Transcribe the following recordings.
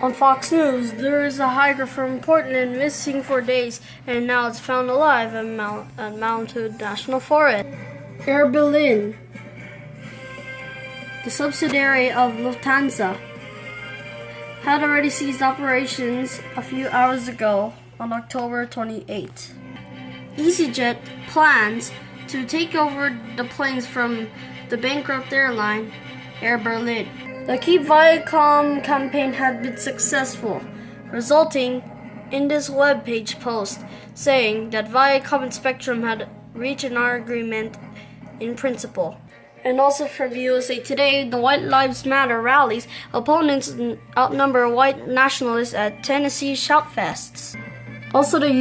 On Fox News, there is a hiker from Portland missing for days, and now it's found alive at Mount Hood National Forest. Air Berlin, the subsidiary of Lufthansa, had already ceased operations a few hours ago on October 28. EasyJet plans to take over the planes from the bankrupt airline, Air Berlin. The Keep Viacom campaign had been successful, resulting in this webpage post saying that Viacom and Spectrum had reached an agreement in principle. And also from USA Today, the White Lives Matter rallies, opponents outnumber white nationalists at Tennessee shoutfests. Also, the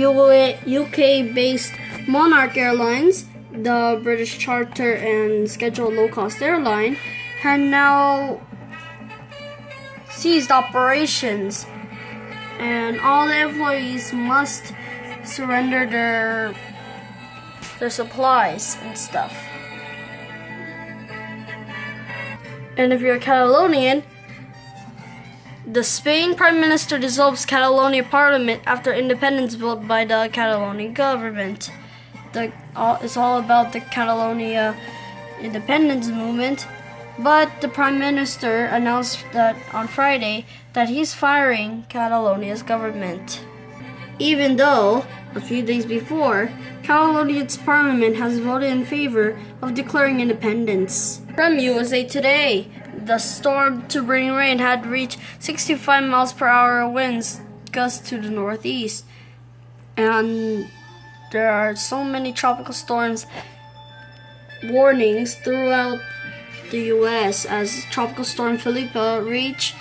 UK-based Monarch Airlines, the British charter and scheduled low-cost airline, had now ceased operations, and all the employees must surrender their supplies and stuff. And if you're a Catalonian, the Spain Prime Minister dissolves Catalonia Parliament after independence vote by the Catalonian government. It's all about the Catalonia independence movement. But the Prime Minister announced that on Friday that he's firing Catalonia's government. Even though, a few days before, Catalonia's parliament has voted in favor of declaring independence. From USA Today, the storm to bring rain had reached 65 miles per hour winds gusts to the northeast. And there are so many tropical storms warnings throughout the U.S. as Tropical Storm Philippa reached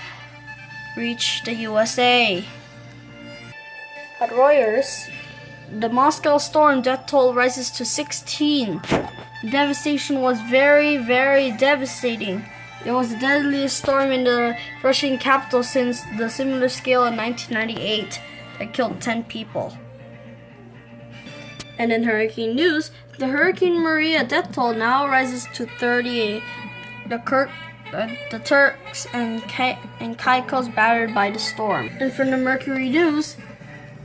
the USA. At Reuters, the Moscow storm death toll rises to 16. The devastation was very, very devastating. It was the deadliest storm in the Russian capital since the similar scale in 1998 that killed 10 people. And in hurricane news, the Hurricane Maria death toll now rises to 38. The Turks and Caicos battered by the storm. And from the Mercury News,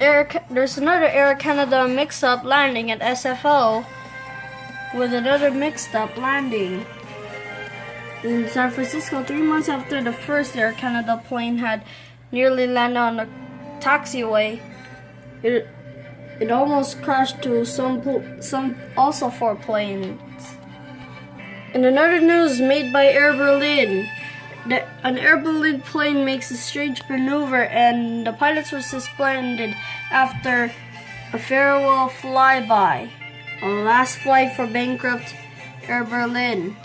there's another Air Canada mix-up landing at SFO with another mixed-up landing in San Francisco 3 months after the first Air Canada plane had nearly landed on the taxiway. It almost crashed to some also 4 planes. In another news made by Air Berlin, an Air Berlin plane makes a strange maneuver and the pilots were suspended after a farewell flyby. A last flight for bankrupt Air Berlin.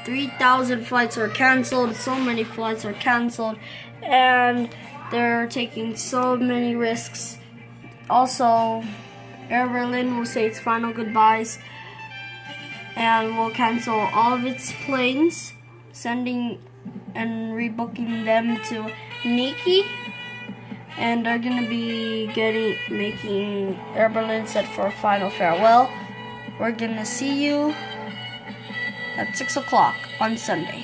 3,000 flights are canceled, so many flights are canceled, and they're taking so many risks. Also, Air Berlin will say its final goodbyes and will cancel all of its planes, sending and rebooking them to Niki, and they're gonna be making Air Berlin set for a final farewell. We're gonna see you at 6 o'clock on Sunday.